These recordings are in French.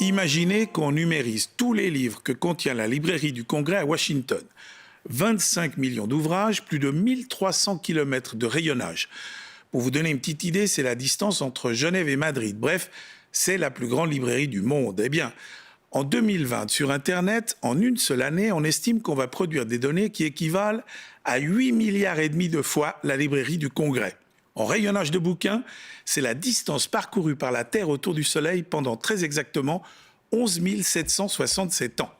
Imaginez qu'on numérise tous les livres que contient la librairie du Congrès à Washington. 25 millions d'ouvrages, plus de 1300 km de rayonnage. Pour vous donner une petite idée, c'est la distance entre Genève et Madrid. Bref, c'est la plus grande librairie du monde. Eh bien, en 2020, sur Internet, en une seule année, on estime qu'on va produire des données qui équivalent à 8,5 milliards de fois la librairie du Congrès. En rayonnage de bouquins, c'est la distance parcourue par la Terre autour du Soleil pendant très exactement 11 767 ans.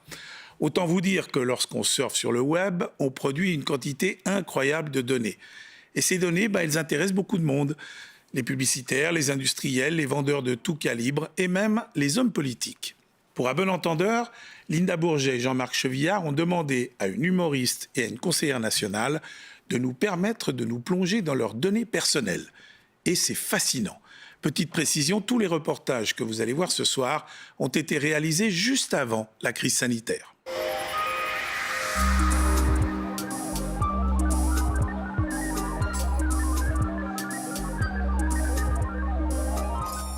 Autant vous dire que lorsqu'on surfe sur le web, on produit une quantité incroyable de données. Et ces données, elles intéressent beaucoup de monde. Les publicitaires, les industriels, les vendeurs de tout calibre et même les hommes politiques. Pour un bon entendeur, Linda Bourget et Jean-Marc Chevillard ont demandé à une humoriste et à une conseillère nationale de nous permettre de nous plonger dans leurs données personnelles. Et c'est fascinant. Petite précision, tous les reportages que vous allez voir ce soir ont été réalisés juste avant la crise sanitaire.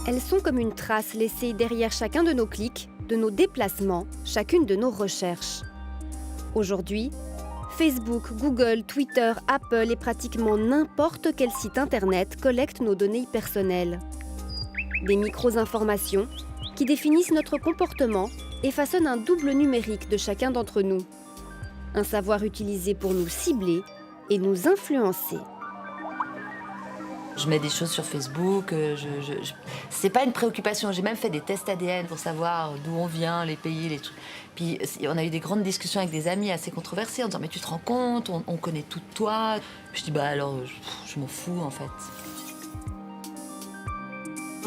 Elles sont comme une trace laissée derrière chacun de nos clics, de nos déplacements, chacune de nos recherches. Aujourd'hui, Facebook, Google, Twitter, Apple et pratiquement n'importe quel site internet collecte nos données personnelles. Des micro-informations qui définissent notre comportement et façonnent un double numérique de chacun d'entre nous. Un savoir utilisé pour nous cibler et nous influencer. Je mets des choses sur Facebook, c'est pas une préoccupation. J'ai même fait des tests ADN pour savoir d'où on vient, les pays, les trucs. Puis on a eu des grandes discussions avec des amis assez controversées en disant mais tu te rends compte, on connaît tout de toi. Je dis alors je m'en fous en fait.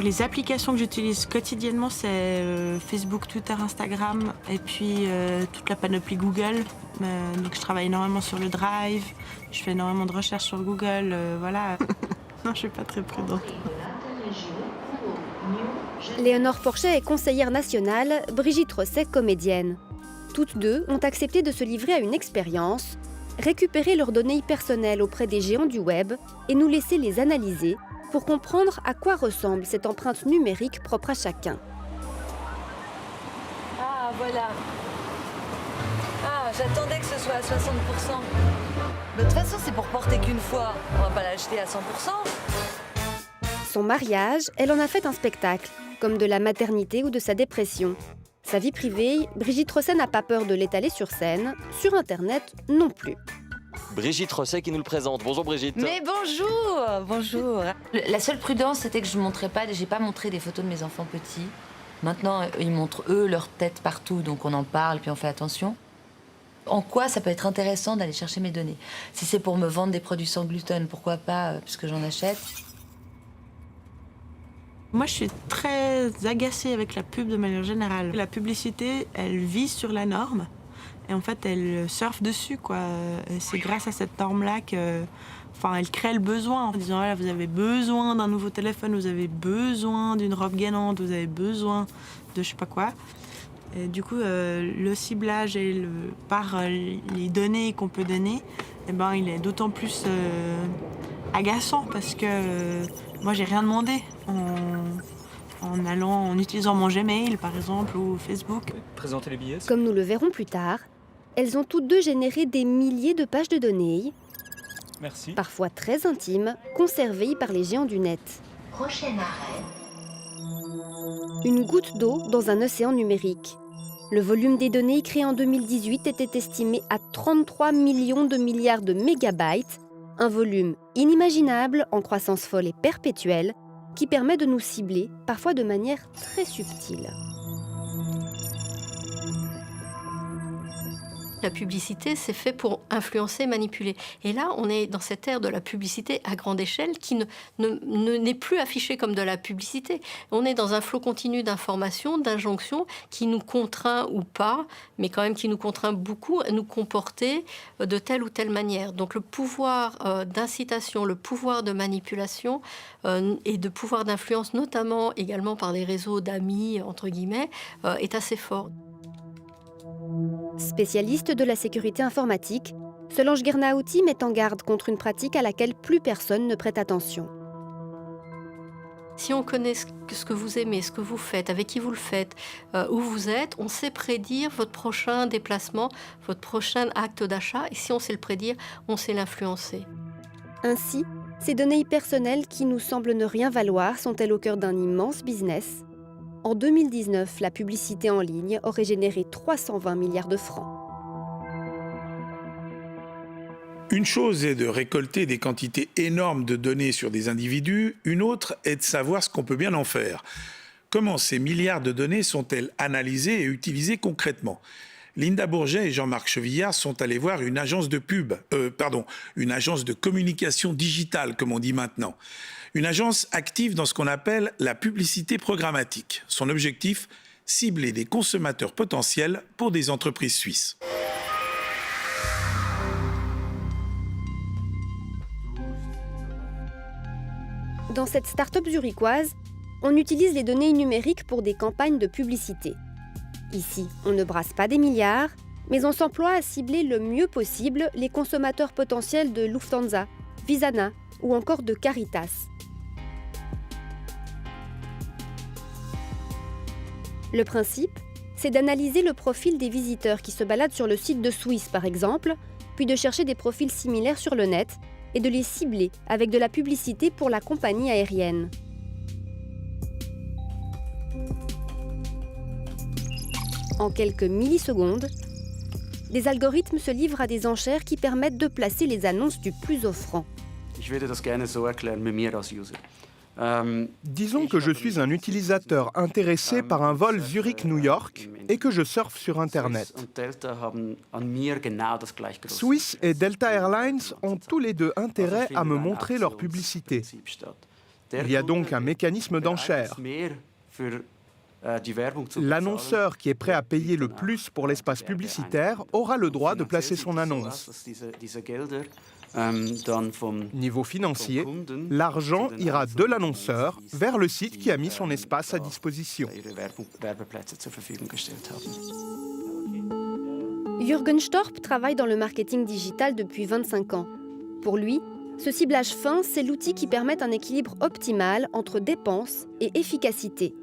Les applications que j'utilise quotidiennement, c'est Facebook, Twitter, Instagram et puis toute la panoplie Google. Donc je travaille énormément sur le Drive, je fais énormément de recherches sur Google, voilà. Non, je suis pas très prudente. Léonore Porchet est conseillère nationale, Brigitte Rosset comédienne. Toutes deux ont accepté de se livrer à une expérience, récupérer leurs données personnelles auprès des géants du web et nous laisser les analyser pour comprendre à quoi ressemble cette empreinte numérique propre à chacun. Ah voilà. Ah, j'attendais que ce soit à 60%. De toute façon, c'est pour porter qu'une fois. On va pas l'acheter à 100%. Son mariage, elle en a fait un spectacle, comme de la maternité ou de sa dépression. Sa vie privée, Brigitte Rosset n'a pas peur de l'étaler sur scène, sur Internet non plus. Brigitte Rosset qui nous le présente. Bonjour Brigitte. Mais bonjour. La seule prudence, c'était que j'ai pas montré des photos de mes enfants petits. Maintenant, ils montrent eux leur tête partout, donc on en parle, puis on fait attention. En quoi ça peut être intéressant d'aller chercher mes données? Si c'est pour me vendre des produits sans gluten, pourquoi pas, puisque j'en achète. Moi, je suis très agacée avec la pub de manière générale. La publicité, elle vise sur la norme et en fait, elle surfe dessus, quoi. Et c'est grâce à cette norme-là que, elle crée le besoin en disant voilà, vous avez besoin d'un nouveau téléphone, vous avez besoin d'une robe gainante, vous avez besoin de je sais pas quoi. Et du coup, le ciblage et par les données qu'on peut donner, il est d'autant plus agaçant parce que moi, j'ai rien demandé en utilisant mon Gmail, par exemple, ou Facebook. Présenter les billets. Comme nous le verrons plus tard, elles ont toutes deux généré des milliers de pages de données, Merci. parfois très intimes, conservées par les géants du net. Prochain arrêt. Une goutte d'eau dans un océan numérique. Le volume des données créées en 2018 était estimé à 33 millions de milliards de mégabytes, un volume inimaginable en croissance folle et perpétuelle qui permet de nous cibler, parfois de manière très subtile. La publicité, c'est fait pour influencer, manipuler. Et là, on est dans cette ère de la publicité à grande échelle qui n'est plus affichée comme de la publicité. On est dans un flot continu d'informations, d'injonctions qui nous contraint ou pas, mais quand même qui nous contraint beaucoup à nous comporter de telle ou telle manière. Donc le pouvoir d'incitation, le pouvoir de manipulation et de pouvoir d'influence, notamment également par des réseaux d'amis, entre guillemets, est assez fort. Spécialiste de la sécurité informatique, Solange Guernahouti met en garde contre une pratique à laquelle plus personne ne prête attention. Si on connaît ce que vous aimez, ce que vous faites, avec qui vous le faites, où vous êtes, on sait prédire votre prochain déplacement, votre prochain acte d'achat. Et si on sait le prédire, on sait l'influencer. Ainsi, ces données personnelles qui nous semblent ne rien valoir sont-elles au cœur d'un immense business ? En 2019, la publicité en ligne aurait généré 320 milliards de francs. Une chose est de récolter des quantités énormes de données sur des individus, une autre est de savoir ce qu'on peut bien en faire. Comment ces milliards de données sont-elles analysées et utilisées concrètement ? Linda Bourget et Jean-Marc Chevillard sont allés voir une agence de une agence de communication digitale, comme on dit maintenant. Une agence active dans ce qu'on appelle la publicité programmatique. Son objectif, cibler des consommateurs potentiels pour des entreprises suisses. Dans cette start-up zurichoise, on utilise les données numériques pour des campagnes de publicité. Ici, on ne brasse pas des milliards, mais on s'emploie à cibler le mieux possible les consommateurs potentiels de Lufthansa, Visana ou encore de Caritas. Le principe, c'est d'analyser le profil des visiteurs qui se baladent sur le site de Swiss par exemple, puis de chercher des profils similaires sur le net et de les cibler avec de la publicité pour la compagnie aérienne. En quelques millisecondes, des algorithmes se livrent à des enchères qui permettent de placer les annonces du plus offrant. Disons que je suis un utilisateur intéressé par un vol Zurich-New York et que je surfe sur Internet. Swiss et Delta Airlines ont tous les deux intérêt à me montrer leur publicité. Il y a donc un mécanisme d'enchère. L'annonceur qui est prêt à payer le plus pour l'espace publicitaire aura le droit de placer son annonce. Niveau financier, l'argent ira de l'annonceur vers le site qui a mis son espace à disposition. Jürgen Storp travaille dans le marketing digital depuis 25 ans. Pour lui, ce ciblage fin, c'est l'outil qui permet un équilibre optimal entre dépenses et efficacité.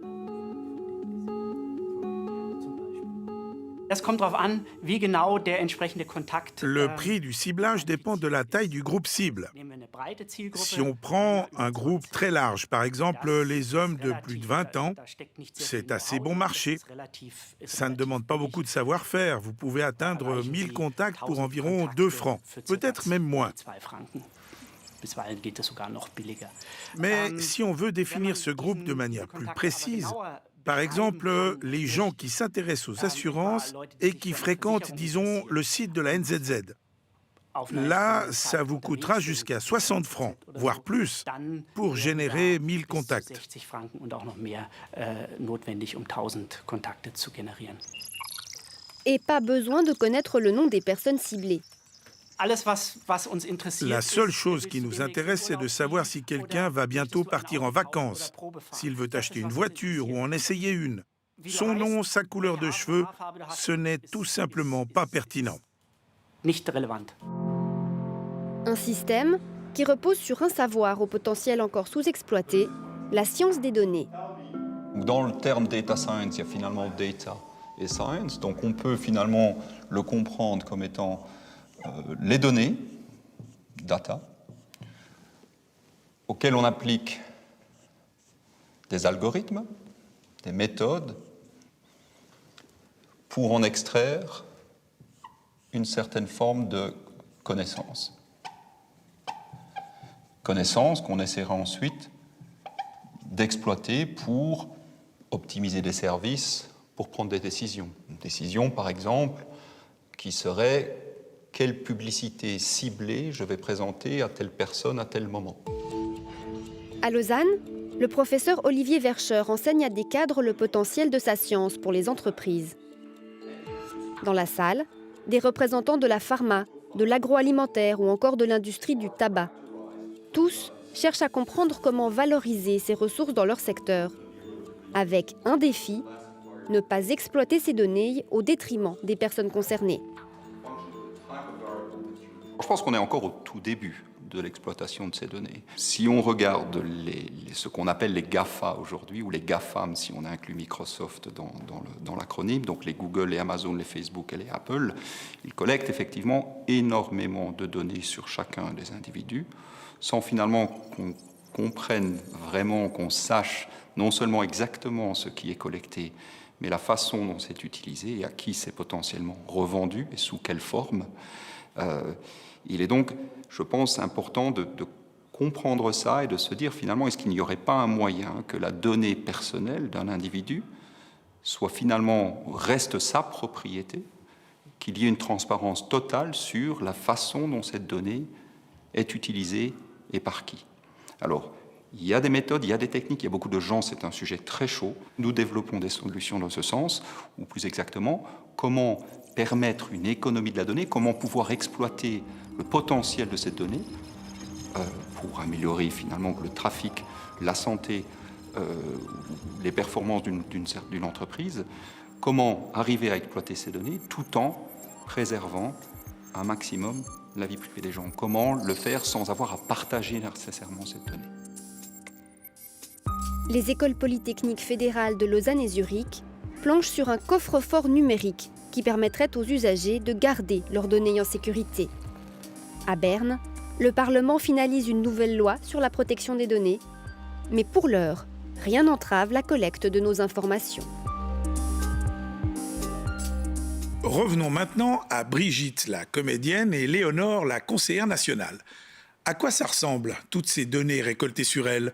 Le prix du ciblage dépend de la taille du groupe cible. Si on prend un groupe très large, par exemple les hommes de plus de 20 ans, c'est assez bon marché. Ça ne demande pas beaucoup de savoir-faire. Vous pouvez atteindre 1000 contacts pour environ 2 francs, peut-être même moins. Mais si on veut définir ce groupe de manière plus précise, par exemple, les gens qui s'intéressent aux assurances et qui fréquentent, disons, le site de la NZZ. Là, ça vous coûtera jusqu'à 60 francs, voire plus, pour générer 1000 contacts. Et pas besoin de connaître le nom des personnes ciblées. La seule chose qui nous intéresse, c'est de savoir si quelqu'un va bientôt partir en vacances, s'il veut acheter une voiture ou en essayer une. Son nom, sa couleur de cheveux, ce n'est tout simplement pas pertinent. Un système qui repose sur un savoir au potentiel encore sous-exploité, la science des données. Dans le terme data science, il y a finalement data et science, donc on peut finalement le comprendre comme étant les données, data, auxquelles on applique des algorithmes, des méthodes, pour en extraire une certaine forme de connaissance. Connaissance qu'on essaiera ensuite d'exploiter pour optimiser des services, pour prendre des décisions. Une décision, par exemple, qui serait quelle publicité ciblée je vais présenter à telle personne à tel moment. À Lausanne, le professeur Olivier Verscher enseigne à des cadres le potentiel de sa science pour les entreprises. Dans la salle, des représentants de la pharma, de l'agroalimentaire ou encore de l'industrie du tabac. Tous cherchent à comprendre comment valoriser ces ressources dans leur secteur. Avec un défi, ne pas exploiter ces données au détriment des personnes concernées. Je pense qu'on est encore au tout début de l'exploitation de ces données. Si on regarde ce qu'on appelle les GAFA aujourd'hui, ou les GAFAM si on inclut Microsoft dans l'acronyme, donc les Google, les Amazon, les Facebook et les Apple, ils collectent effectivement énormément de données sur chacun des individus, sans finalement qu'on comprenne vraiment, qu'on sache non seulement exactement ce qui est collecté, mais la façon dont c'est utilisé et à qui c'est potentiellement revendu et sous quelle forme. Il est donc, je pense, important de comprendre ça et de se dire finalement, est-ce qu'il n'y aurait pas un moyen que la donnée personnelle d'un individu reste sa propriété, qu'il y ait une transparence totale sur la façon dont cette donnée est utilisée et par qui. Alors, il y a des méthodes, il y a des techniques, il y a beaucoup de gens, c'est un sujet très chaud. Nous développons des solutions dans ce sens, ou plus exactement, comment permettre une économie de la donnée, comment pouvoir exploiter le potentiel de cette donnée pour améliorer finalement le trafic, la santé, les performances d'une entreprise, comment arriver à exploiter ces données tout en préservant un maximum la vie privée des gens. Comment le faire sans avoir à partager nécessairement cette donnée. Les écoles polytechniques fédérales de Lausanne et Zurich planchent sur un coffre-fort numérique qui permettrait aux usagers de garder leurs données en sécurité. À Berne, le Parlement finalise une nouvelle loi sur la protection des données, mais pour l'heure, rien n'entrave la collecte de nos informations. Revenons maintenant à Brigitte, la comédienne, et Léonore, la conseillère nationale. À quoi ça ressemble, toutes ces données récoltées sur elles ?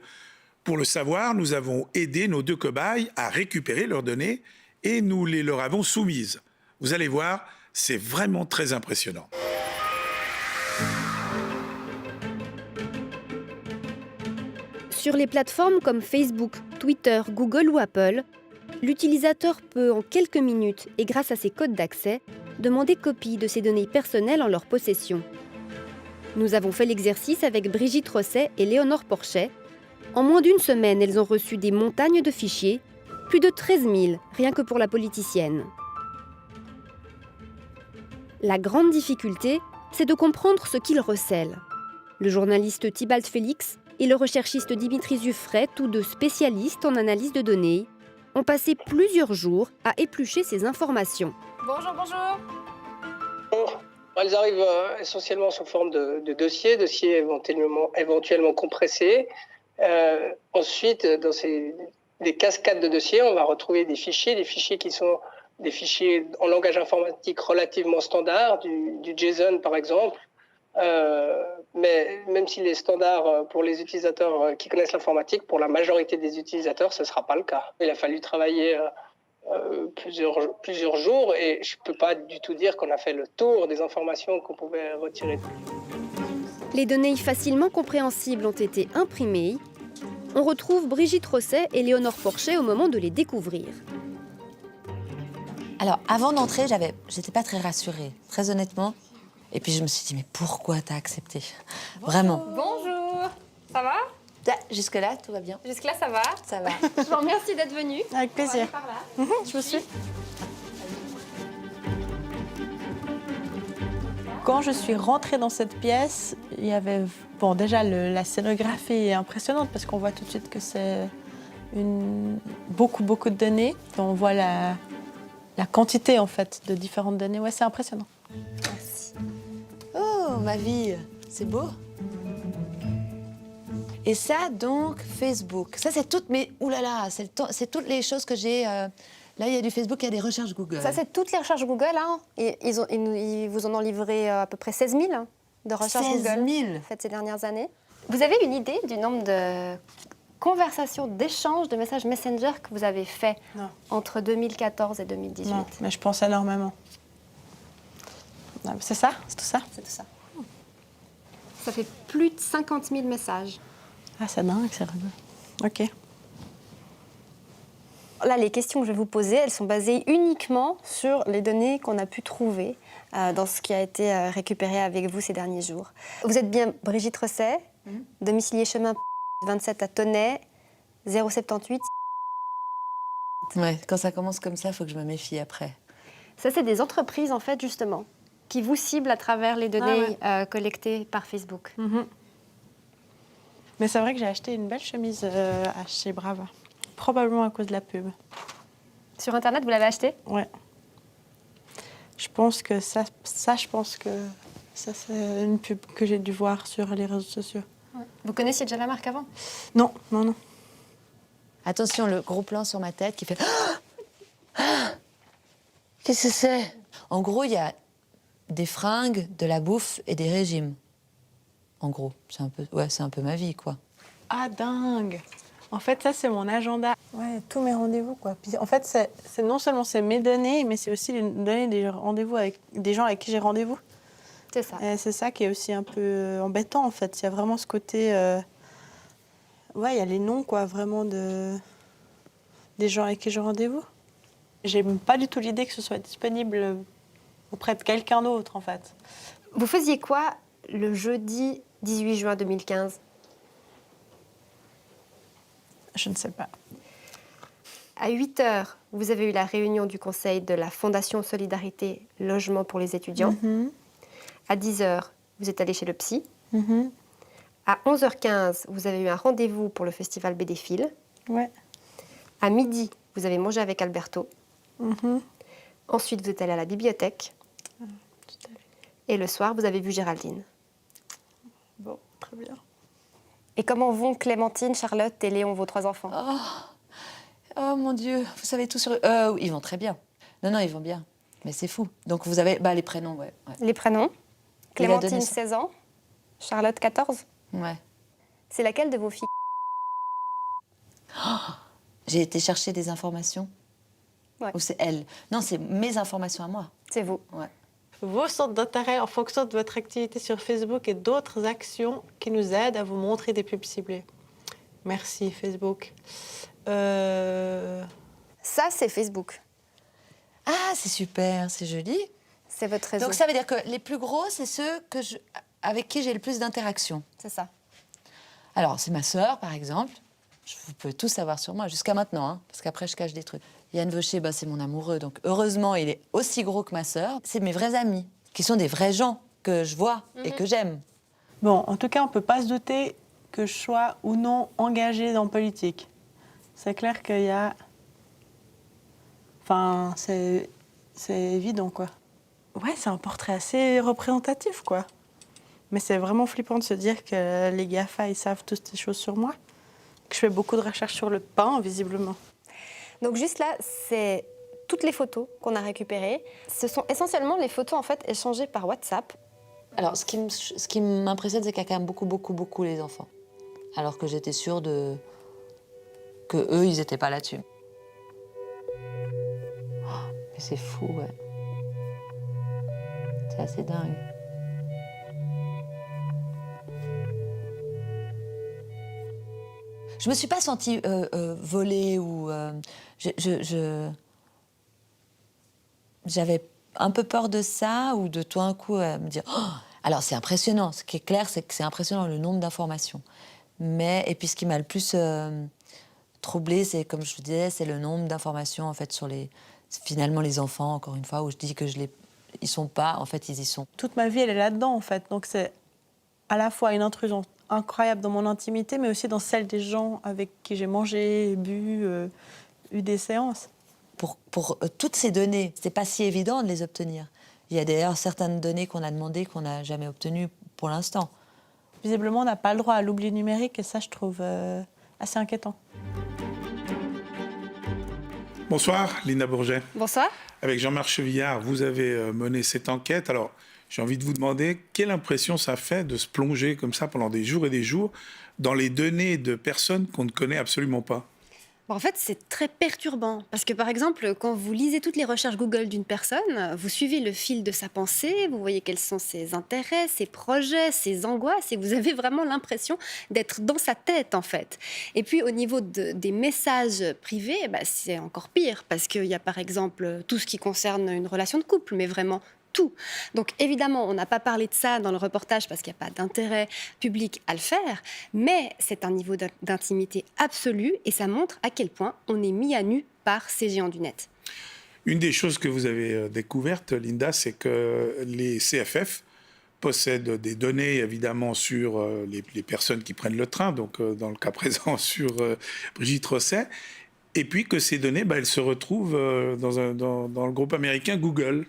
Pour le savoir, nous avons aidé nos deux cobayes à récupérer leurs données et nous les leur avons soumises. Vous allez voir, c'est vraiment très impressionnant. Sur les plateformes comme Facebook, Twitter, Google ou Apple, l'utilisateur peut en quelques minutes et grâce à ses codes d'accès, demander copie de ses données personnelles en leur possession. Nous avons fait l'exercice avec Brigitte Rosset et Léonore Porchet. En moins d'une semaine, elles ont reçu des montagnes de fichiers, plus de 13 000, rien que pour la politicienne. La grande difficulté, c'est de comprendre ce qu'ils recèlent. Le journaliste Tybalt Félix et le recherchiste Dimitri Zuffray, tous deux spécialistes en analyse de données, ont passé plusieurs jours à éplucher ces informations. Bonjour, bonjour. Elles arrivent essentiellement sous forme de dossiers éventuellement compressés. Ensuite, dans des cascades de dossiers, on va retrouver des fichiers qui sont des fichiers en langage informatique relativement standard, du JSON par exemple. Mais même s'il est standard pour les utilisateurs qui connaissent l'informatique, pour la majorité des utilisateurs, ce ne sera pas le cas. Il a fallu travailler plusieurs jours et je ne peux pas du tout dire qu'on a fait le tour des informations qu'on pouvait retirer. Les données facilement compréhensibles ont été imprimées. On retrouve Brigitte Rosset et Léonore Porchet au moment de les découvrir. Alors, avant d'entrer, j'étais pas très rassurée, très honnêtement. Et puis je me suis dit, mais pourquoi t'as accepté? Vraiment. Bonjour. Ça va? Jusque-là, tout va bien. Jusque-là, ça va? Ça va. Je vous remercie d'être venu. Avec plaisir. Par là. Je me suis. Quand je suis rentrée dans cette pièce, il y avait... Bon, déjà, la scénographie est impressionnante parce qu'on voit tout de suite que c'est beaucoup de données. On voit la quantité, en fait, de différentes données. Ouais, c'est impressionnant. Merci. Oh, ma vie, c'est beau. Et ça, donc, Facebook. Ça, c'est toutes mes... Ouh là là, c'est toutes les choses que j'ai... Là, il y a du Facebook, il y a des recherches Google. Ça, c'est toutes les recherches Google. Hein. Ils vous en ont livré à peu près 16 000 de recherches 16 000 Google faites ces dernières années. Vous avez une idée du nombre de conversations, d'échanges de messages Messenger que vous avez fait entre 2014 et 2018? Non, mais je pense énormément. C'est ça? C'est tout ça? C'est tout ça. Ça fait plus de 50 000 messages. Ah, c'est dingue, c'est rigolo. OK. Là, les questions que je vais vous poser, elles sont basées uniquement sur les données qu'on a pu trouver dans ce qui a été récupéré avec vous ces derniers jours. Vous êtes bien Brigitte Rosset, domiciliée chemin 27 à Tonnet, 078. Ouais, quand ça commence comme ça, il faut que je me méfie après. Ça, c'est des entreprises, en fait, justement, qui vous ciblent à travers les données collectées par Facebook. Mais c'est vrai que j'ai acheté une belle chemise à chez Brava. Probablement à cause de la pub. Sur Internet, vous l'avez acheté? Ouais. Je pense que ça c'est une pub que j'ai dû voir sur les réseaux sociaux. Ouais. Vous connaissiez déjà la marque avant? Non, non, non. Attention, le gros plan sur ma tête qui fait... Qu'est-ce que c'est? En gros, il y a des fringues, de la bouffe et des régimes. En gros, c'est un peu ma vie, quoi. Ah, dingue! En fait, ça, c'est mon agenda. Ouais, tous mes rendez-vous, quoi. Puis, en fait, c'est non seulement c'est mes données, mais c'est aussi les données des rendez-vous avec des gens avec qui j'ai rendez-vous. C'est ça. Et c'est ça qui est aussi un peu embêtant, en fait. Il y a vraiment ce côté... Ouais, il y a les noms, quoi, vraiment des gens avec qui j'ai rendez-vous. J'aime pas du tout l'idée que ce soit disponible auprès de quelqu'un d'autre, en fait. Vous faisiez quoi le jeudi 18 juin 2015? Je ne sais pas. À 8 h, vous avez eu la réunion du conseil de la Fondation Solidarité Logement pour les étudiants. À 10 h, vous êtes allé chez le psy. À 11h15, vous avez eu un rendez-vous pour le festival BDphil. Ouais. À midi, vous avez mangé avec Alberto. Ensuite, vous êtes allé à la bibliothèque. Et le soir, vous avez vu Géraldine. Bon, très bien. Et comment vont Clémentine, Charlotte et Léon, vos 3 enfants? Oh mon Dieu, vous savez tout sur eux. Ils vont très bien. Non, ils vont bien. Mais c'est fou. Donc vous avez les prénoms, ouais. Les prénoms? Il a donné Clémentine, ça. 16 ans. Charlotte, 14. Ouais. C'est laquelle de vos filles? J'ai été chercher des informations. Ouais. Ou c'est elle? Non, c'est mes informations à moi. C'est vous. Ouais. Vos centres d'intérêt en fonction de votre activité sur Facebook et d'autres actions qui nous aident à vous montrer des pubs ciblées. Merci, Facebook. Ça, c'est Facebook. Ah, c'est super, c'est joli. C'est votre réseau. Donc ça veut dire que les plus gros, c'est ceux avec qui j'ai le plus d'interactions. C'est ça. Alors, c'est ma sœur, par exemple. Vous pouvez tout savoir sur moi, jusqu'à maintenant, hein, parce qu'après, je cache des trucs. Yann Vaucher, c'est mon amoureux, donc heureusement, il est aussi gros que ma sœur. C'est mes vrais amis, qui sont des vrais gens que je vois et que j'aime. Bon, en tout cas, on ne peut pas se douter que je sois ou non engagée dans politique. C'est clair qu'il y a... Enfin, c'est évident, quoi. Ouais, c'est un portrait assez représentatif, quoi. Mais c'est vraiment flippant de se dire que les GAFA, ils savent toutes ces choses sur moi. Que je fais beaucoup de recherches sur le pain, visiblement. Donc juste là, c'est toutes les photos qu'on a récupérées. Ce sont essentiellement les photos, en fait, échangées par WhatsApp. Alors, ce qui m'impressionne, c'est qu'il y a quand même beaucoup les enfants. Alors que j'étais sûre que eux, ils n'étaient pas là-dessus. Oh, mais c'est fou, ouais. C'est assez dingue. Je me suis pas sentie volée ou... J'avais un peu peur de ça ou de tout un coup me dire... Oh, alors, c'est impressionnant. Ce qui est clair, c'est que c'est impressionnant le nombre d'informations. Et puis, ce qui m'a le plus troublée, c'est, comme je vous disais, c'est le nombre d'informations, en fait, sur finalement, les enfants, encore une fois, où je dis que ils sont pas, en fait, ils y sont. Toute ma vie, elle est là-dedans, en fait. Donc, c'est à la fois une intrusion incroyable dans mon intimité, mais aussi dans celle des gens avec qui j'ai mangé, bu, eu des séances. Pour toutes ces données, c'est pas si évident de les obtenir. Il y a d'ailleurs certaines données qu'on a demandées qu'on n'a jamais obtenues pour l'instant. Visiblement, on n'a pas le droit à l'oubli numérique, et ça, je trouve assez inquiétant. Bonsoir, Linda Bourget. Bonsoir. Avec Jean-Marc Chevillard, vous avez mené cette enquête. Alors, j'ai envie de vous demander quelle impression ça fait de se plonger comme ça pendant des jours et des jours dans les données de personnes qu'on ne connaît absolument pas. En fait, c'est très perturbant. Parce que, par exemple, quand vous lisez toutes les recherches Google d'une personne, vous suivez le fil de sa pensée, vous voyez quels sont ses intérêts, ses projets, ses angoisses, et vous avez vraiment l'impression d'être dans sa tête, en fait. Et puis, au niveau des messages privés, c'est encore pire. Parce qu'il y a, par exemple, tout ce qui concerne une relation de couple, mais vraiment tout. Donc évidemment, on n'a pas parlé de ça dans le reportage parce qu'il n'y a pas d'intérêt public à le faire, mais c'est un niveau d'intimité absolu et ça montre à quel point on est mis à nu par ces géants du net. Une des choses que vous avez découvertes, Linda, c'est que les CFF possède des données, évidemment, sur les personnes qui prennent le train, donc dans le cas présent sur Brigitte Rosset, et puis que ces données, elles se retrouvent dans le groupe américain Google.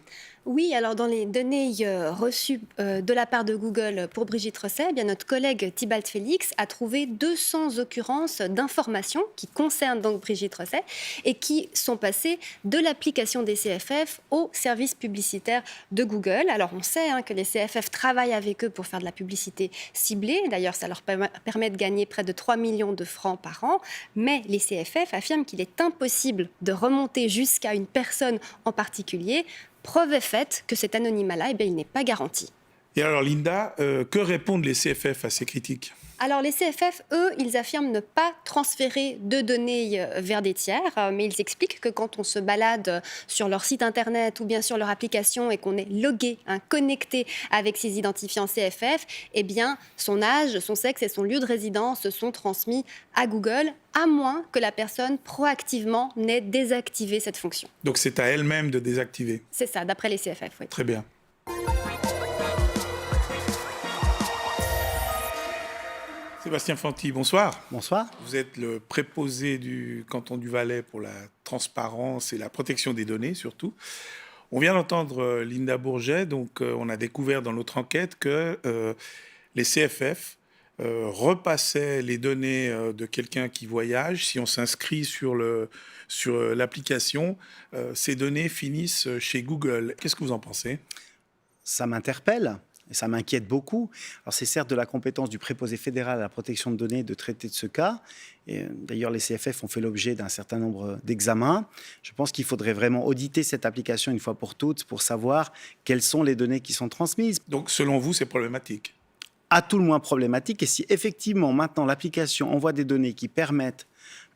Oui, alors dans les données reçues de la part de Google pour Brigitte Rosset, eh bien notre collègue Tybalt Félix a trouvé 200 occurrences d'informations qui concernent donc Brigitte Rosset et qui sont passées de l'application des CFF au service publicitaire de Google. Alors on sait que les CFF travaillent avec eux pour faire de la publicité ciblée. D'ailleurs, ça leur permet de gagner près de 3 millions de francs par an. Mais les CFF affirment qu'il est impossible de remonter jusqu'à une personne en particulier. Preuve est faite que cet anonymat-là, il n'est pas garanti. Et alors, Linda, que répondent les CFF à ces critiques ? Alors, les CFF, eux, ils affirment ne pas transférer de données vers des tiers, mais ils expliquent que quand on se balade sur leur site internet ou bien sur leur application et qu'on est logué, connecté avec ces identifiants CFF, eh bien, son âge, son sexe et son lieu de résidence sont transmis à Google, à moins que la personne proactivement n'ait désactivé cette fonction. Donc, c'est à elle-même de désactiver. C'est ça, d'après les CFF, oui. Très bien. Sébastien Fanti, bonsoir. Bonsoir. Vous êtes le préposé du canton du Valais pour la transparence et la protection des données, surtout. On vient d'entendre Linda Bourget, donc on a découvert dans notre enquête que les CFF repassaient les données de quelqu'un qui voyage. Si on s'inscrit sur l'application, ces données finissent chez Google. Qu'est-ce que vous en pensez ? Ça m'interpelle. Et ça m'inquiète beaucoup. Alors, c'est certes de la compétence du préposé fédéral à la protection de données de traiter de ce cas. Et d'ailleurs, les CFF ont fait l'objet d'un certain nombre d'examens. Je pense qu'il faudrait vraiment auditer cette application une fois pour toutes pour savoir quelles sont les données qui sont transmises. Donc, selon vous, c'est problématique ? À tout le moins problématique. Et si effectivement, maintenant, l'application envoie des données qui permettent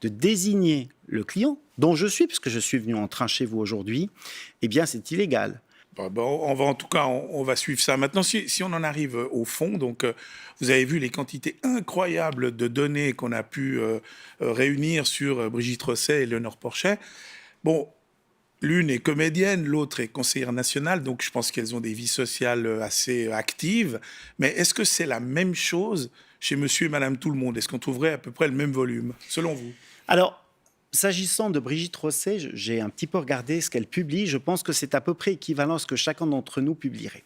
de désigner le client, dont je suis, puisque je suis venu en train chez vous aujourd'hui, eh bien, c'est illégal. On va suivre ça. Maintenant, si on en arrive au fond, donc vous avez vu les quantités incroyables de données qu'on a pu réunir sur Brigitte Rosset et Léonore Porchet. Bon, l'une est comédienne, l'autre est conseillère nationale, donc je pense qu'elles ont des vies sociales assez actives. Mais est-ce que c'est la même chose chez monsieur et madame tout le monde ? Est-ce qu'on trouverait à peu près le même volume, selon vous ? Alors, s'agissant de Brigitte Rosset, j'ai un petit peu regardé ce qu'elle publie. Je pense que c'est à peu près équivalent à ce que chacun d'entre nous publierait.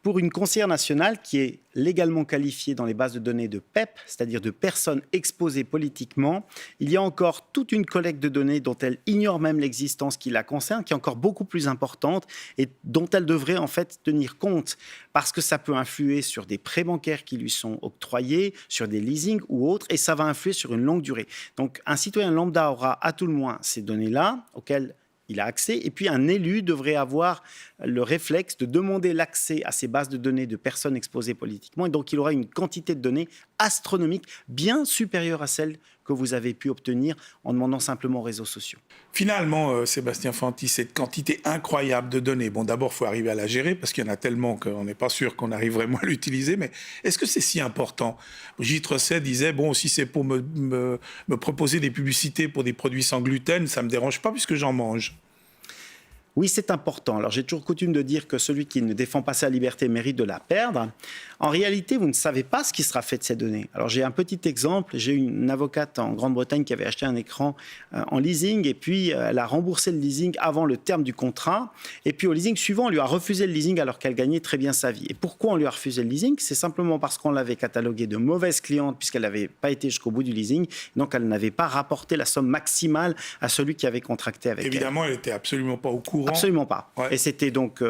Pour une conseillère nationale qui est légalement qualifiée dans les bases de données de PEP, c'est-à-dire de personnes exposées politiquement, il y a encore toute une collecte de données dont elle ignore même l'existence qui la concerne, qui est encore beaucoup plus importante et dont elle devrait en fait tenir compte parce que ça peut influer sur des prêts bancaires qui lui sont octroyés, sur des leasings ou autres, et ça va influer sur une longue durée. Donc un citoyen lambda aura à tout le moins ces données-là auxquelles il a accès, et puis un élu devrait avoir le réflexe de demander l'accès à ces bases de données de personnes exposées politiquement, et donc il aura une quantité de données astronomique, bien supérieure à celle que vous avez pu obtenir en demandant simplement aux réseaux sociaux. Finalement, Sébastien Fanti, cette quantité incroyable de données, bon d'abord il faut arriver à la gérer, parce qu'il y en a tellement qu'on n'est pas sûr qu'on arrive vraiment à l'utiliser, mais est-ce que c'est si important ? Brigitte Rosset disait, bon, si c'est pour me proposer des publicités pour des produits sans gluten, ça ne me dérange pas puisque j'en mange. Oui, c'est important. Alors, j'ai toujours coutume de dire que celui qui ne défend pas sa liberté mérite de la perdre. En réalité, vous ne savez pas ce qui sera fait de ces données. Alors, j'ai un petit exemple. J'ai une avocate en Grande-Bretagne qui avait acheté un écran en leasing et puis elle a remboursé le leasing avant le terme du contrat. Et puis, au leasing suivant, on lui a refusé le leasing alors qu'elle gagnait très bien sa vie. Et pourquoi on lui a refusé le leasing ? C'est simplement parce qu'on l'avait cataloguée de mauvaise cliente puisqu'elle n'avait pas été jusqu'au bout du leasing. Donc, elle n'avait pas rapporté la somme maximale à celui qui avait contracté avec elle. Évidemment, elle n'était absolument pas au courant. Absolument pas. Ouais. Et c'était donc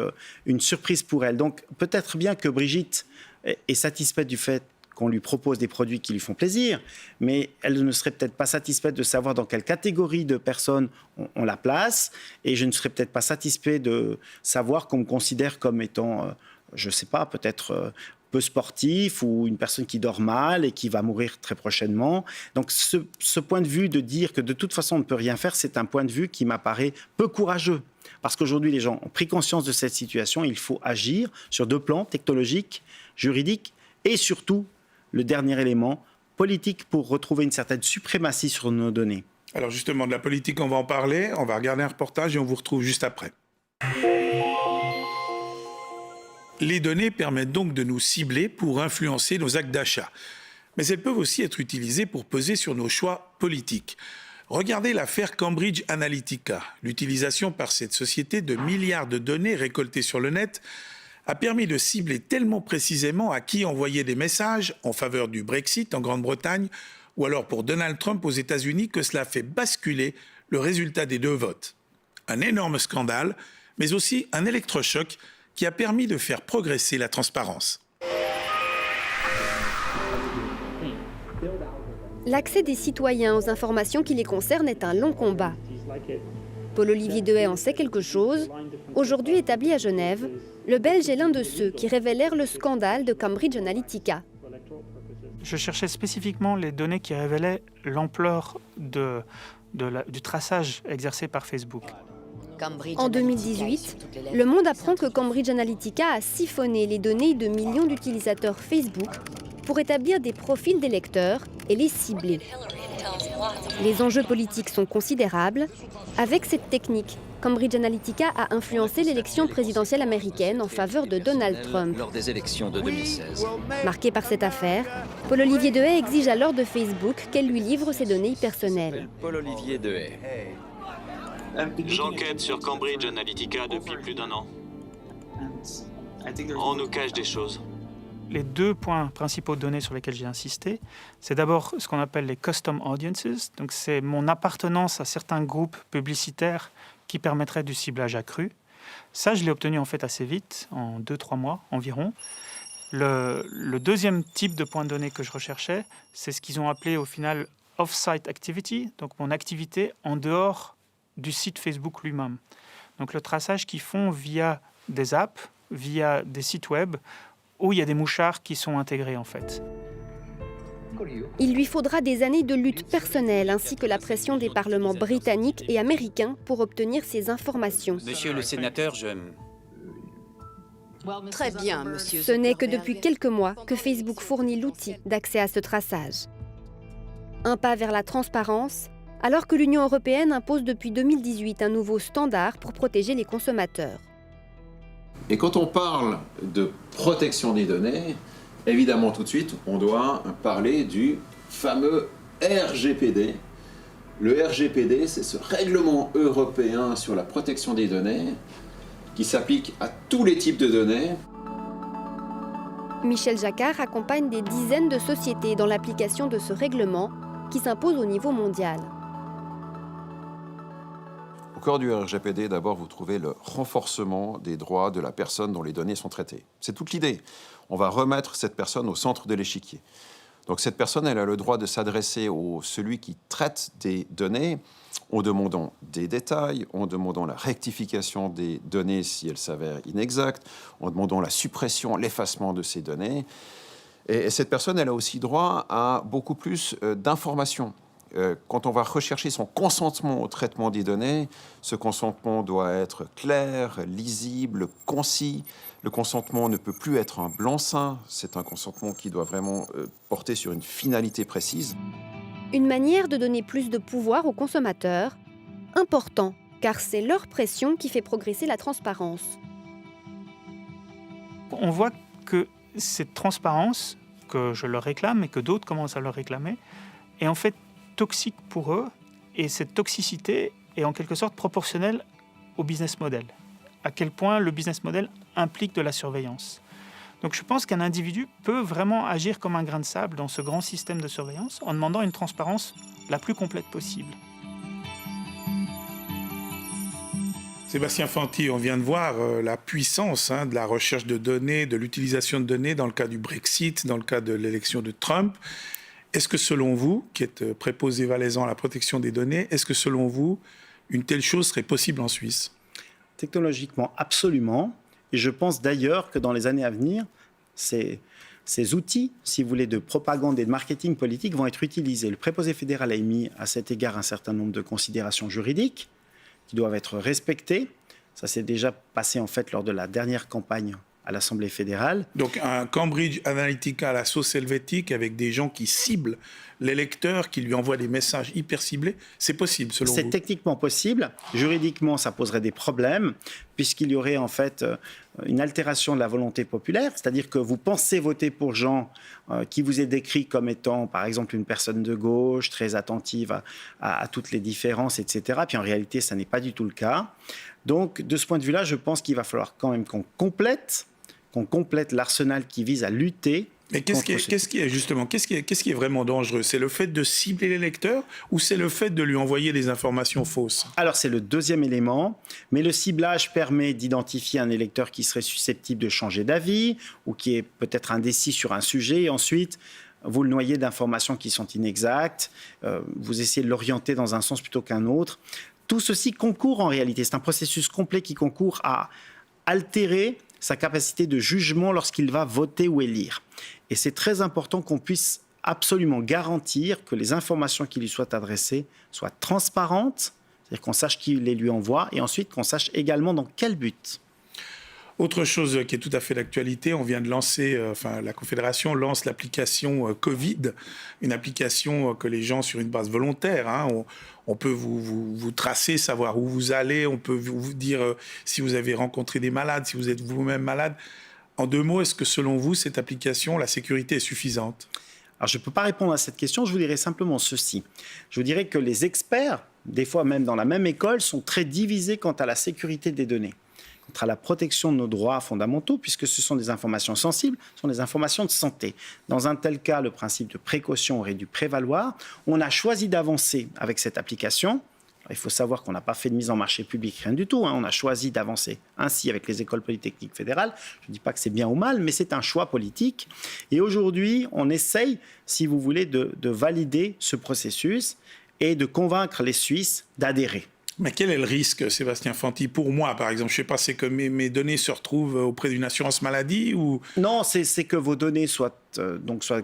une surprise pour elle. Donc peut-être bien que Brigitte est satisfaite du fait qu'on lui propose des produits qui lui font plaisir, mais elle ne serait peut-être pas satisfaite de savoir dans quelle catégorie de personnes on la place, et je ne serais peut-être pas satisfait de savoir qu'on me considère comme étant, je ne sais pas, peut-être peu sportif ou une personne qui dort mal et qui va mourir très prochainement. Donc ce point de vue de dire que de toute façon on ne peut rien faire, c'est un point de vue qui m'apparaît peu courageux. Parce qu'aujourd'hui, les gens ont pris conscience de cette situation. Il faut agir sur deux plans, technologiques, juridiques et surtout, le dernier élément, politique pour retrouver une certaine suprématie sur nos données. Alors justement, de la politique, on va en parler. On va regarder un reportage et on vous retrouve juste après. Les données permettent donc de nous cibler pour influencer nos actes d'achat. Mais elles peuvent aussi être utilisées pour peser sur nos choix politiques. Regardez l'affaire Cambridge Analytica. L'utilisation par cette société de milliards de données récoltées sur le net a permis de cibler tellement précisément à qui envoyer des messages en faveur du Brexit en Grande-Bretagne ou alors pour Donald Trump aux États-Unis que cela fait basculer le résultat des 2 votes. Un énorme scandale, mais aussi un électrochoc qui a permis de faire progresser la transparence. L'accès des citoyens aux informations qui les concernent est un long combat. Paul-Olivier Dehaye en sait quelque chose. Aujourd'hui établi à Genève, le Belge est l'un de ceux qui révélèrent le scandale de Cambridge Analytica. Je cherchais spécifiquement les données qui révélaient l'ampleur du traçage exercé par Facebook. En 2018, Le Monde apprend que Cambridge Analytica a siphonné les données de millions d'utilisateurs Facebook pour établir des profils des lecteurs et les cibler. Les enjeux politiques sont considérables. Avec cette technique, Cambridge Analytica a influencé l'élection présidentielle américaine en faveur de Donald Trump. Lors des élections de 2016. Marqué par cette affaire, Paul-Olivier Dehaye exige alors de Facebook qu'elle lui livre ses données personnelles. Paul-Olivier Dehaye. J'enquête sur Cambridge Analytica depuis plus d'1 an. On nous cache des choses. Les 2 points principaux de données sur lesquels j'ai insisté, c'est d'abord ce qu'on appelle les custom audiences. Donc c'est mon appartenance à certains groupes publicitaires qui permettraient du ciblage accru. Ça, je l'ai obtenu en fait assez vite, en 2-3 mois environ. Le deuxième type de point de données que je recherchais, c'est ce qu'ils ont appelé au final off-site activity, donc mon activité en dehors du site Facebook lui-même. Donc le traçage qu'ils font via des apps, via des sites web, où il y a des mouchards qui sont intégrés en fait. Il lui faudra des années de lutte personnelle ainsi que la pression des parlements britanniques et américains pour obtenir ces informations. Monsieur le sénateur, Très bien, monsieur. Ce n'est que depuis quelques mois que Facebook fournit l'outil d'accès à ce traçage. Un pas vers la transparence, alors que l'Union européenne impose depuis 2018 un nouveau standard pour protéger les consommateurs. Et quand on parle de protection des données, évidemment tout de suite, on doit parler du fameux RGPD. Le RGPD, c'est ce règlement européen sur la protection des données qui s'applique à tous les types de données. Michel Jacquard accompagne des dizaines de sociétés dans l'application de ce règlement qui s'impose au niveau mondial. Au cœur du RGPD, d'abord, vous trouvez le renforcement des droits de la personne dont les données sont traitées. C'est toute l'idée. On va remettre cette personne au centre de l'échiquier. Donc cette personne, elle a le droit de s'adresser à celui qui traite des données en demandant des détails, en demandant la rectification des données si elles s'avèrent inexactes, en demandant la suppression, l'effacement de ces données. Et cette personne, elle a aussi droit à beaucoup plus d'informations. Quand on va rechercher son consentement au traitement des données, ce consentement doit être clair, lisible, concis. Le consentement ne peut plus être un blanc-seing. C'est un consentement qui doit vraiment porter sur une finalité précise. Une manière de donner plus de pouvoir aux consommateurs, important, car c'est leur pression qui fait progresser la transparence. On voit que cette transparence que je leur réclame et que d'autres commencent à leur réclamer est en fait toxique pour eux, et cette toxicité est en quelque sorte proportionnelle au business model. À quel point le business model implique de la surveillance. Donc je pense qu'un individu peut vraiment agir comme un grain de sable dans ce grand système de surveillance en demandant une transparence la plus complète possible. Sébastien Fanti, on vient de voir la puissance de la recherche de données, de l'utilisation de données dans le cas du Brexit, dans le cas de l'élection de Trump. Est-ce que selon vous, qui êtes préposé valaisan à la protection des données, est-ce que selon vous, une telle chose serait possible en Suisse ? Technologiquement, absolument. Et je pense d'ailleurs que dans les années à venir, ces outils, si vous voulez, de propagande et de marketing politique vont être utilisés. Le préposé fédéral a émis à cet égard un certain nombre de considérations juridiques qui doivent être respectées. Ça s'est déjà passé en fait lors de la dernière campagne à l'Assemblée fédérale. Donc un Cambridge Analytica à la sauce helvétique avec des gens qui ciblent les lecteurs, qui lui envoient des messages hyper ciblés, c'est possible selon vous ? C'est techniquement possible. Juridiquement, ça poserait des problèmes puisqu'il y aurait en fait une altération de la volonté populaire, c'est-à-dire que vous pensez voter pour Jean qui vous est décrit comme étant, par exemple, une personne de gauche, très attentive à toutes les différences, etc. Puis en réalité, ça n'est pas du tout le cas. Donc, de ce point de vue-là, je pense qu'il va falloir quand même qu'on complète l'arsenal qui vise à lutter. Mais qu'est-ce qui est vraiment dangereux? C'est le fait de cibler l'électeur ou c'est le fait de lui envoyer des informations fausses? Alors, c'est le deuxième élément, mais le ciblage permet d'identifier un électeur qui serait susceptible de changer d'avis ou qui est peut-être indécis sur un sujet. Et ensuite, vous le noyez d'informations qui sont inexactes, vous essayez de l'orienter dans un sens plutôt qu'un autre. Tout ceci concourt en réalité, c'est un processus complet qui concourt à altérer sa capacité de jugement lorsqu'il va voter ou élire. Et c'est très important qu'on puisse absolument garantir que les informations qui lui soient adressées soient transparentes, c'est-à-dire qu'on sache qui les lui envoie, et ensuite qu'on sache également dans quel but. Autre chose qui est tout à fait d'actualité, on vient de lancer, la Confédération lance l'application Covid, une application que les gens, sur une base volontaire, on peut vous tracer, savoir où vous allez, on peut vous dire si vous avez rencontré des malades, si vous êtes vous-même malade. En 2 mots, est-ce que selon vous, cette application, la sécurité est suffisante? Alors, je ne peux pas répondre à cette question, je vous dirais simplement ceci. Je vous dirais que les experts, des fois même dans la même école, sont très divisés quant à la sécurité des données, quant à la protection de nos droits fondamentaux, puisque ce sont des informations sensibles, ce sont des informations de santé. Dans un tel cas, le principe de précaution aurait dû prévaloir. On a choisi d'avancer avec cette application. Il faut savoir qu'on n'a pas fait de mise en marché public, rien du tout. On a choisi d'avancer ainsi avec les écoles polytechniques fédérales. Je ne dis pas que c'est bien ou mal, mais c'est un choix politique. Et aujourd'hui, on essaye, si vous voulez, de valider ce processus et de convaincre les Suisses d'adhérer. Mais quel est le risque, Sébastien Fanti? Pour moi, par exemple, je ne sais pas, c'est que mes données se retrouvent auprès d'une assurance maladie ou... Non, c'est que vos données soient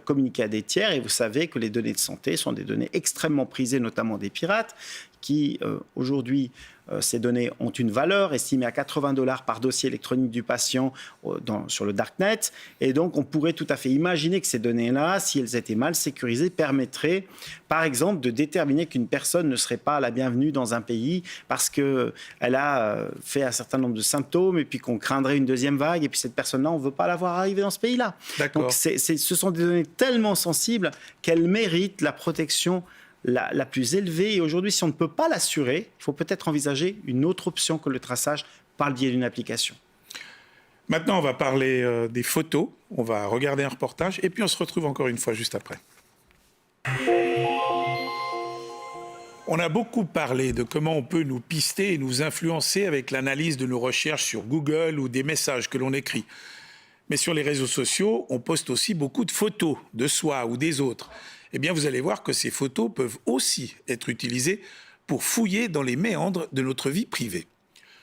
communiquées à des tiers, et vous savez que les données de santé sont des données extrêmement prisées, notamment des pirates, qui aujourd'hui, ces données ont une valeur estimée à $80 par dossier électronique du patient sur le Darknet. Et donc, on pourrait tout à fait imaginer que ces données-là, si elles étaient mal sécurisées, permettraient, par exemple, de déterminer qu'une personne ne serait pas la bienvenue dans un pays parce qu'elle a fait un certain nombre de symptômes et puis qu'on craindrait une deuxième vague. Et puis, cette personne-là, on ne veut pas la voir arriver dans ce pays-là. D'accord. Donc, ce sont des données tellement sensibles qu'elles méritent la protection la plus élevée. Et aujourd'hui, si on ne peut pas l'assurer, il faut peut-être envisager une autre option que le traçage par le biais d'une application. Maintenant, on va parler des photos. On va regarder un reportage et puis on se retrouve encore une fois juste après. On a beaucoup parlé de comment on peut nous pister et nous influencer avec l'analyse de nos recherches sur Google ou des messages que l'on écrit. Mais sur les réseaux sociaux, on poste aussi beaucoup de photos de soi ou des autres. Eh bien, vous allez voir que ces photos peuvent aussi être utilisées pour fouiller dans les méandres de notre vie privée.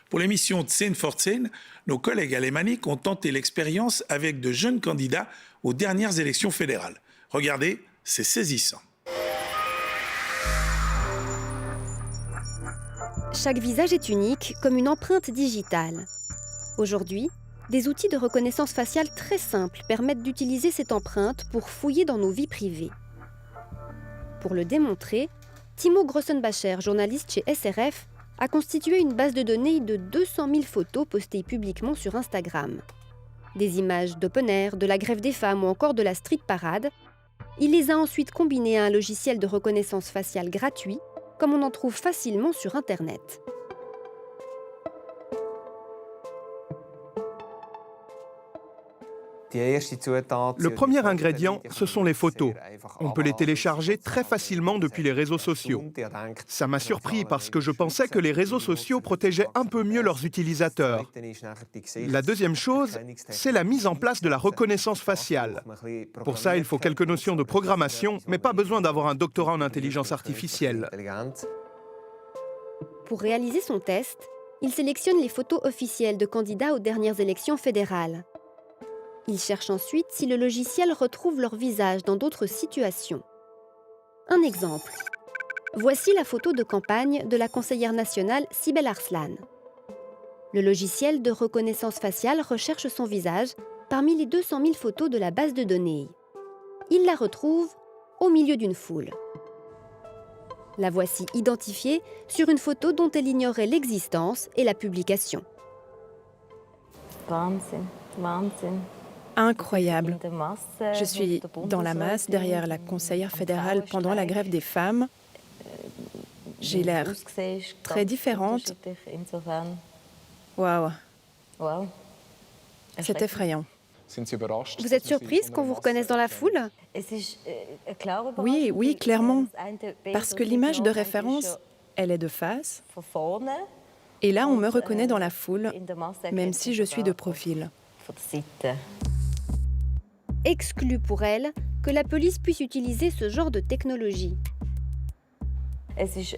Pour l'émission de Scène for Scène, nos collègues alémaniques ont tenté l'expérience avec de jeunes candidats aux dernières élections fédérales. Regardez, c'est saisissant. Chaque visage est unique, comme une empreinte digitale. Aujourd'hui, des outils de reconnaissance faciale très simples permettent d'utiliser cette empreinte pour fouiller dans nos vies privées. Pour le démontrer, Timo Grossenbacher, journaliste chez SRF, a constitué une base de données de 200 000 photos postées publiquement sur Instagram. Des images d'open air, de la grève des femmes ou encore de la street parade. Il les a ensuite combinées à un logiciel de reconnaissance faciale gratuit, comme on en trouve facilement sur Internet. Le premier ingrédient, ce sont les photos. On peut les télécharger très facilement depuis les réseaux sociaux. Ça m'a surpris parce que je pensais que les réseaux sociaux protégeaient un peu mieux leurs utilisateurs. La deuxième chose, c'est la mise en place de la reconnaissance faciale. Pour ça, il faut quelques notions de programmation, mais pas besoin d'avoir un doctorat en intelligence artificielle. Pour réaliser son test, il sélectionne les photos officielles de candidats aux dernières élections fédérales. Il cherche ensuite si le logiciel retrouve leur visage dans d'autres situations. Un exemple. Voici la photo de campagne de la conseillère nationale Sibel Arslan. Le logiciel de reconnaissance faciale recherche son visage parmi les 200 000 photos de la base de données. Il la retrouve au milieu d'une foule. La voici identifiée sur une photo dont elle ignorait l'existence et la publication. Incroyable. Je suis dans la masse, derrière la conseillère fédérale pendant la grève des femmes. J'ai l'air très différente. Waouh. C'est effrayant. Vous êtes surprise qu'on vous reconnaisse dans la foule? Oui, clairement. Parce que l'image de référence, elle est de face. Et là, on me reconnaît dans la foule, même si je suis de profil. Exclu pour elle que la police puisse utiliser ce genre de technologie. C'est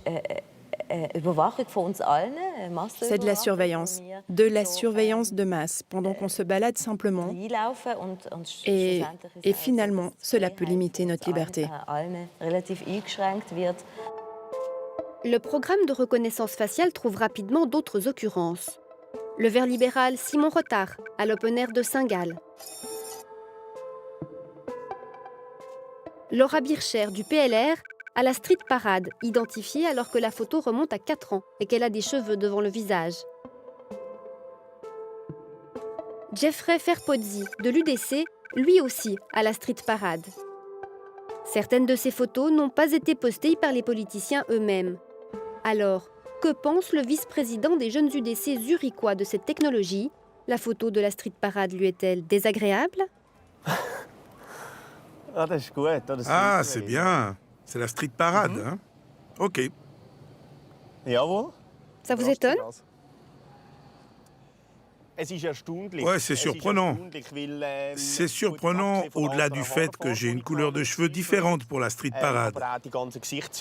de la surveillance de masse, pendant qu'on se balade simplement. Et finalement, cela peut limiter notre liberté. Le programme de reconnaissance faciale trouve rapidement d'autres occurrences. Le vert libéral Simon Rotard, à l'Open Air de Saint-Gall. Laura Bircher, du PLR, à la Street Parade, identifiée alors que la photo remonte à 4 ans et qu'elle a des cheveux devant le visage. Jeffrey Ferpozzi, de l'UDC, lui aussi à la Street Parade. Certaines de ces photos n'ont pas été postées par les politiciens eux-mêmes. Alors, que pense le vice-président des jeunes UDC zurichois de cette technologie? La photo de la Street Parade lui est-elle désagréable? Ah, c'est bien. C'est la Street Parade, hein? Ok. Ça vous étonne? Ouais, c'est surprenant. C'est surprenant au-delà du fait que j'ai une couleur de cheveux différente pour la Street Parade.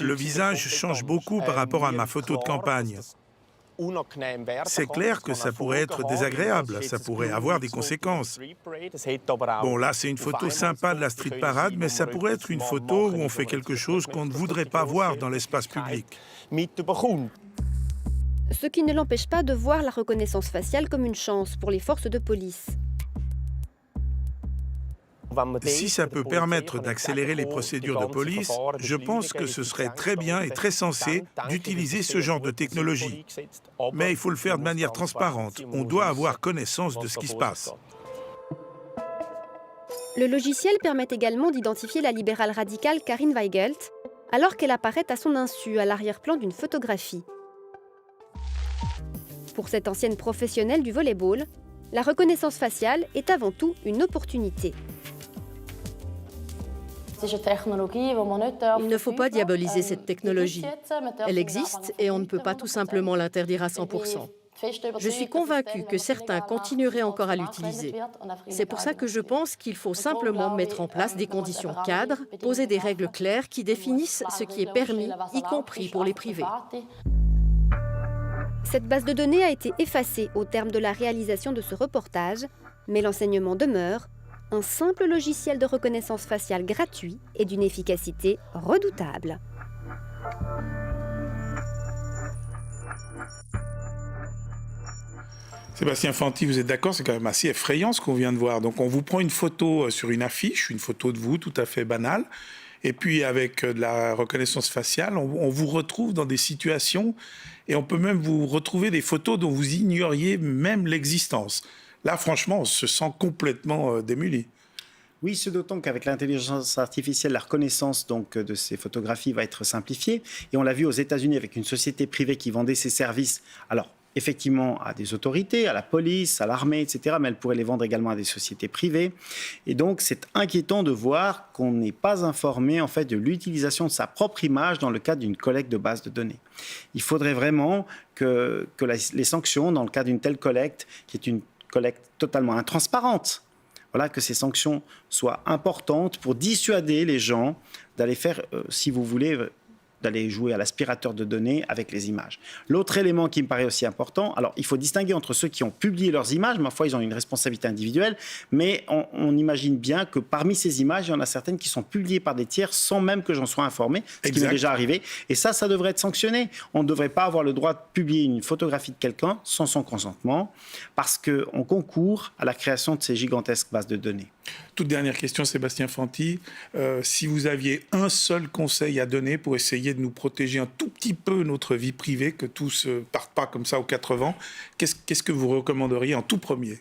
Le visage change beaucoup par rapport à ma photo de campagne. C'est clair que ça pourrait être désagréable, ça pourrait avoir des conséquences. Bon, là, c'est une photo sympa de la Street Parade, mais ça pourrait être une photo où on fait quelque chose qu'on ne voudrait pas voir dans l'espace public. Ce qui ne l'empêche pas de voir la reconnaissance faciale comme une chance pour les forces de police. Si ça peut permettre d'accélérer les procédures de police, je pense que ce serait très bien et très sensé d'utiliser ce genre de technologie. Mais il faut le faire de manière transparente. On doit avoir connaissance de ce qui se passe. Le logiciel permet également d'identifier la libérale radicale Karine Weigelt, alors qu'elle apparaît à son insu à l'arrière-plan d'une photographie. Pour cette ancienne professionnelle du volleyball, la reconnaissance faciale est avant tout une opportunité. Il ne faut pas diaboliser cette technologie. Elle existe et on ne peut pas tout simplement l'interdire à 100%. Je suis convaincue que certains continueraient encore à l'utiliser. C'est pour ça que je pense qu'il faut simplement mettre en place des conditions cadres, poser des règles claires qui définissent ce qui est permis, y compris pour les privés. Cette base de données a été effacée au terme de la réalisation de ce reportage, mais l'enseignement demeure. Un simple logiciel de reconnaissance faciale gratuit et d'une efficacité redoutable. Sébastien Fanti, vous êtes d'accord? C'est quand même assez effrayant ce qu'on vient de voir. Donc on vous prend une photo sur une affiche, une photo de vous tout à fait banale, et puis avec de la reconnaissance faciale, on vous retrouve dans des situations, et on peut même vous retrouver des photos dont vous ignoriez même l'existence. Là, franchement, on se sent complètement démuni. Oui, ce d'autant qu'avec l'intelligence artificielle, la reconnaissance donc, de ces photographies va être simplifiée. Et on l'a vu aux États-Unis avec une société privée qui vendait ses services, alors effectivement à des autorités, à la police, à l'armée, etc. Mais elle pourrait les vendre également à des sociétés privées. Et donc, c'est inquiétant de voir qu'on n'est pas informé en fait, de l'utilisation de sa propre image dans le cadre d'une collecte de bases de données. Il faudrait vraiment que les sanctions dans le cadre d'une telle collecte, qui est une collecte totalement intransparente, voilà, que ces sanctions soient importantes pour dissuader les gens d'aller faire, si vous voulez, d'aller jouer à l'aspirateur de données avec les images. L'autre élément qui me paraît aussi important, alors il faut distinguer entre ceux qui ont publié leurs images, ma foi ils ont une responsabilité individuelle, mais on imagine bien que parmi ces images, il y en a certaines qui sont publiées par des tiers sans même que j'en sois informé, ce qui m'est déjà arrivé, et ça devrait être sanctionné. On ne devrait pas avoir le droit de publier une photographie de quelqu'un sans son consentement, parce qu'on concourt à la création de ces gigantesques bases de données. Toute dernière question, Sébastien Fanti. Si vous aviez un seul conseil à donner pour essayer de nous protéger un tout petit peu notre vie privée, que tout ne se parte pas comme ça aux 4 vents, qu'est-ce que vous recommanderiez en tout premier?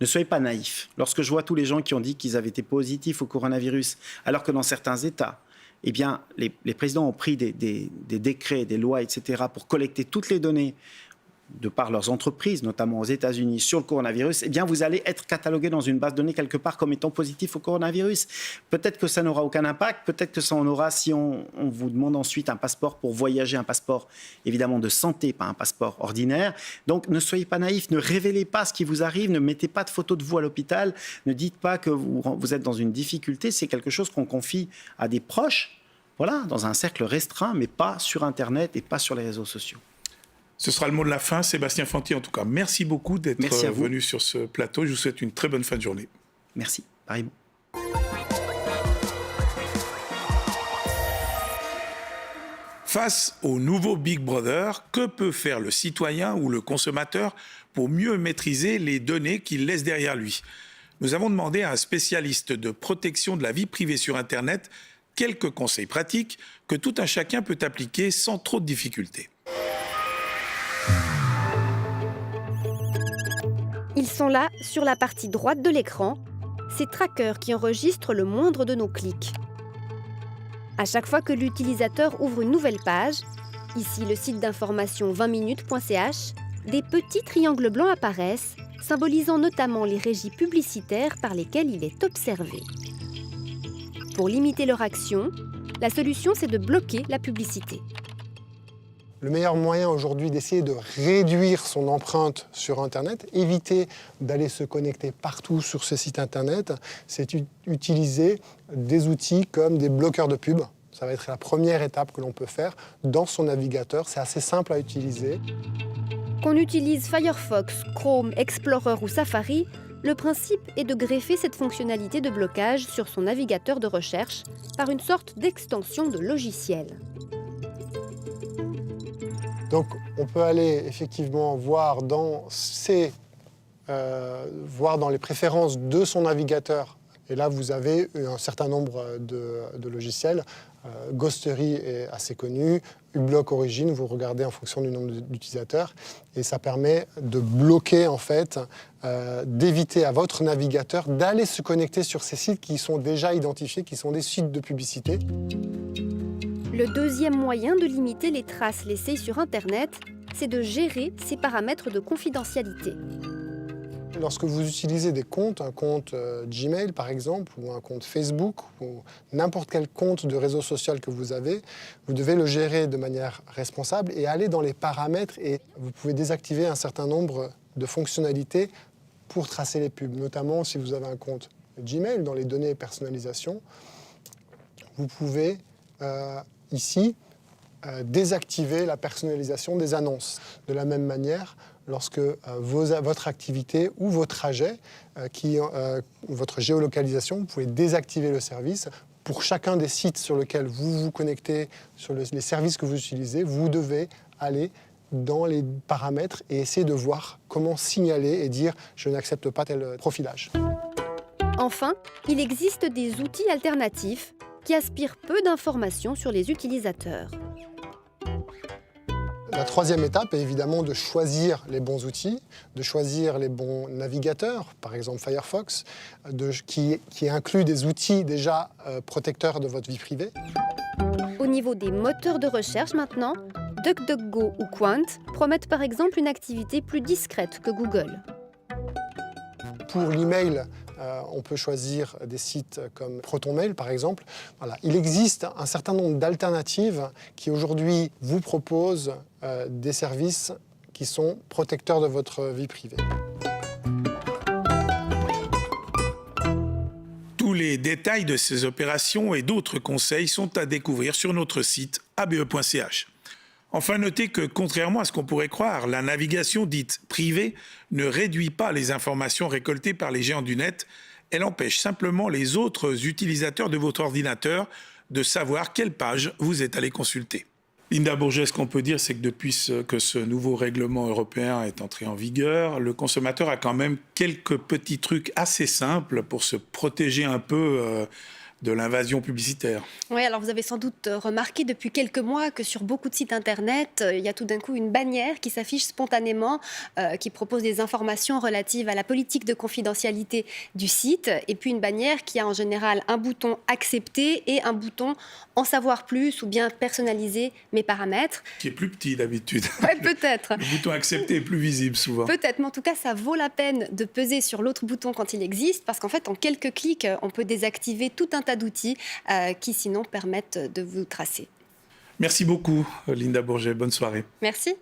Ne soyez pas naïfs. Lorsque je vois tous les gens qui ont dit qu'ils avaient été positifs au coronavirus, alors que dans certains États, eh bien, les présidents ont pris des décrets, des lois, etc., pour collecter toutes les données de par leurs entreprises, notamment aux États-Unis, sur le coronavirus, eh bien, vous allez être catalogué dans une base de données quelque part comme étant positif au coronavirus. Peut-être que ça n'aura aucun impact, peut-être que ça en aura si on vous demande ensuite un passeport pour voyager, un passeport évidemment de santé, pas un passeport ordinaire. Donc, ne soyez pas naïfs, ne révélez pas ce qui vous arrive, ne mettez pas de photos de vous à l'hôpital, ne dites pas que vous êtes dans une difficulté, c'est quelque chose qu'on confie à des proches, voilà, dans un cercle restreint, mais pas sur Internet et pas sur les réseaux sociaux. Ce sera le mot de la fin. Sébastien Fanti, en tout cas, merci beaucoup d'être venu sur ce plateau. Je vous souhaite une très bonne fin de journée. Merci, pareillement. Face au nouveau Big Brother, que peut faire le citoyen ou le consommateur pour mieux maîtriser les données qu'il laisse derrière lui? Nous avons demandé à un spécialiste de protection de la vie privée sur Internet quelques conseils pratiques que tout un chacun peut appliquer sans trop de difficultés. Ils sont là, sur la partie droite de l'écran, ces trackers qui enregistrent le moindre de nos clics. À chaque fois que l'utilisateur ouvre une nouvelle page, ici le site d'information 20minutes.ch, des petits triangles blancs apparaissent, symbolisant notamment les régies publicitaires par lesquelles il est observé. Pour limiter leur action, la solution c'est de bloquer la publicité. Le meilleur moyen aujourd'hui d'essayer de réduire son empreinte sur Internet, éviter d'aller se connecter partout sur ce site Internet, c'est utiliser des outils comme des bloqueurs de pub. Ça va être la première étape que l'on peut faire dans son navigateur. C'est assez simple à utiliser. Qu'on utilise Firefox, Chrome, Explorer ou Safari, le principe est de greffer cette fonctionnalité de blocage sur son navigateur de recherche par une sorte d'extension de logiciel. Donc, on peut aller effectivement voir dans les préférences de son navigateur. Et là, vous avez un certain nombre de logiciels. Ghostery est assez connu. uBlock Origin, vous regardez en fonction du nombre d'utilisateurs. Et ça permet de bloquer, en fait, d'éviter à votre navigateur d'aller se connecter sur ces sites qui sont déjà identifiés, qui sont des sites de publicité. Le deuxième moyen de limiter les traces laissées sur Internet, c'est de gérer ces paramètres de confidentialité. Lorsque vous utilisez des comptes, un compte Gmail par exemple, ou un compte Facebook, ou n'importe quel compte de réseau social que vous avez, vous devez le gérer de manière responsable et aller dans les paramètres et vous pouvez désactiver un certain nombre de fonctionnalités pour tracer les pubs. Notamment si vous avez un compte Gmail, dans les données personnalisation, vous pouvez ici désactiver la personnalisation des annonces. De la même manière, lorsque votre activité ou vos trajets, votre géolocalisation, vous pouvez désactiver le service. Pour chacun des sites sur lesquels vous vous connectez, sur les services que vous utilisez, vous devez aller dans les paramètres et essayer de voir comment signaler et dire « je n'accepte pas tel profilage ». Enfin, il existe des outils alternatifs qui aspirent peu d'informations sur les utilisateurs. La troisième étape est évidemment de choisir les bons outils, de choisir les bons navigateurs, par exemple Firefox, qui inclut des outils déjà protecteurs de votre vie privée. Au niveau des moteurs de recherche maintenant, DuckDuckGo ou Quant promettent par exemple une activité plus discrète que Google. Pour l'email, on peut choisir des sites comme ProtonMail, par exemple. Voilà. Il existe un certain nombre d'alternatives qui, aujourd'hui, vous proposent des services qui sont protecteurs de votre vie privée. Tous les détails de ces opérations et d'autres conseils sont à découvrir sur notre site abe.ch. Enfin, notez que, contrairement à ce qu'on pourrait croire, la navigation dite privée ne réduit pas les informations récoltées par les géants du net. Elle empêche simplement les autres utilisateurs de votre ordinateur de savoir quelle page vous êtes allé consulter. Linda Bourget, ce qu'on peut dire, c'est que depuis que ce nouveau règlement européen est entré en vigueur, le consommateur a quand même quelques petits trucs assez simples pour se protéger un peu de l'invasion publicitaire. Oui, alors vous avez sans doute remarqué depuis quelques mois que sur beaucoup de sites internet, il y a tout d'un coup une bannière qui s'affiche spontanément, qui propose des informations relatives à la politique de confidentialité du site, et puis une bannière qui a en général un bouton accepter et un bouton en savoir plus ou bien personnaliser mes paramètres. Qui est plus petit d'habitude. Oui, peut-être. Le bouton accepter est plus visible souvent. Peut-être, mais en tout cas, ça vaut la peine de peser sur l'autre bouton quand il existe, parce qu'en fait, en quelques clics, on peut désactiver tout un tas d'outils qui sinon permettent de vous tracer. Merci beaucoup, Linda Bourget. Bonne soirée. Merci.